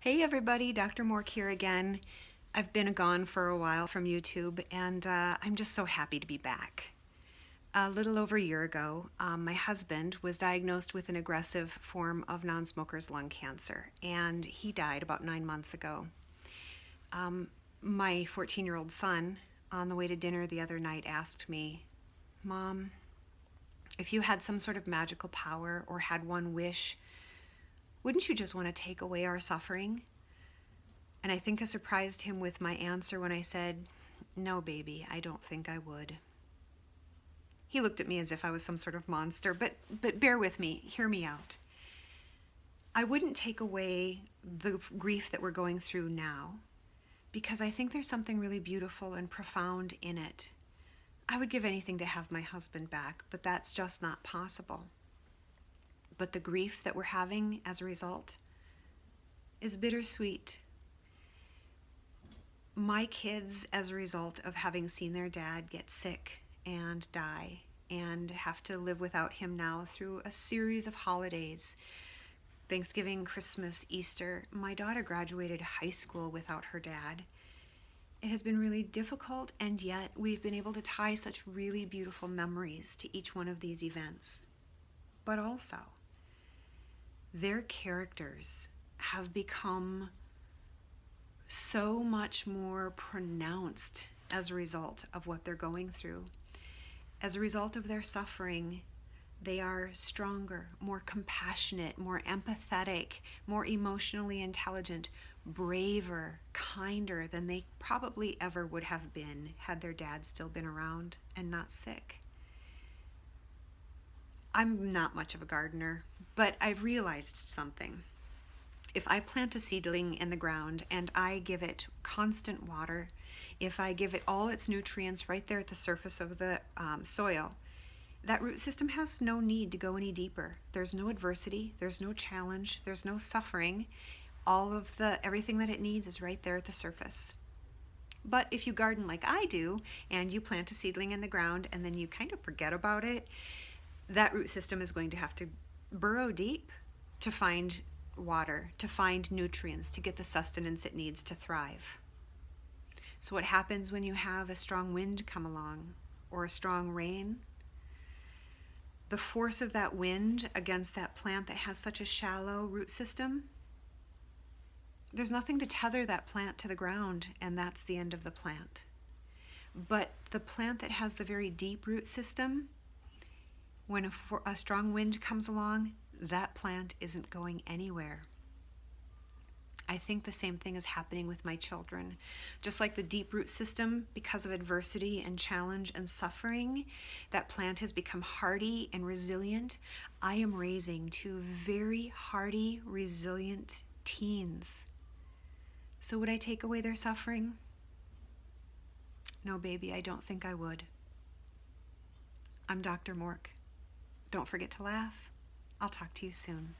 Hey everybody, Dr. Mork here again. I've been gone for a while from YouTube and I'm just so happy to be back. A little over a year ago, my husband was diagnosed with an aggressive form of non-smoker's lung cancer and he died about 9 months ago. My 14-year-old son, on the way to dinner the other night, asked me, "Mom, if you had some sort of magical power or had one wish, wouldn't you just want to take away our suffering?" And I think I surprised him with my answer when I said, "No, baby, I don't think I would." He looked at me as if I was some sort of monster, but bear with me, hear me out. I wouldn't take away the grief that we're going through now because I think there's something really beautiful and profound in it. I would give anything to have my husband back, but that's just not possible. But the grief that we're having as a result is bittersweet. My kids, as a result of having seen their dad get sick and die and have to live without him now through a series of holidays, Thanksgiving, Christmas, Easter. My daughter graduated high school without her dad. It has been really difficult, and yet we've been able to tie such really beautiful memories to each one of these events. But also, their characters have become so much more pronounced as a result of what they're going through. As a result of their suffering, they are stronger, more compassionate, more empathetic, more emotionally intelligent, braver, kinder than they probably ever would have been had their dad still been around and not sick. I'm not much of a gardener, but I've realized something. If I plant a seedling in the ground and I give it constant water, if I give it all its nutrients right there at the surface of the soil, that root system has no need to go any deeper. There's no adversity, there's no challenge, there's no suffering. Everything that it needs is right there at the surface. But if you garden like I do, and you plant a seedling in the ground and then you kind of forget about it, that root system is going to have to burrow deep to find water, to find nutrients, to get the sustenance it needs to thrive. So what happens when you have a strong wind come along or a strong rain? The force of that wind against that plant that has such a shallow root system, there's nothing to tether that plant to the ground, and that's the end of the plant. But the plant that has the very deep root system, when a strong wind comes along, that plant isn't going anywhere. I think the same thing is happening with my children. Just like the deep root system, because of adversity and challenge and suffering, that plant has become hardy and resilient. I am raising two very hardy, resilient teens. So would I take away their suffering? No, baby, I don't think I would. I'm Dr. Mork. Don't forget to laugh. I'll talk to you soon.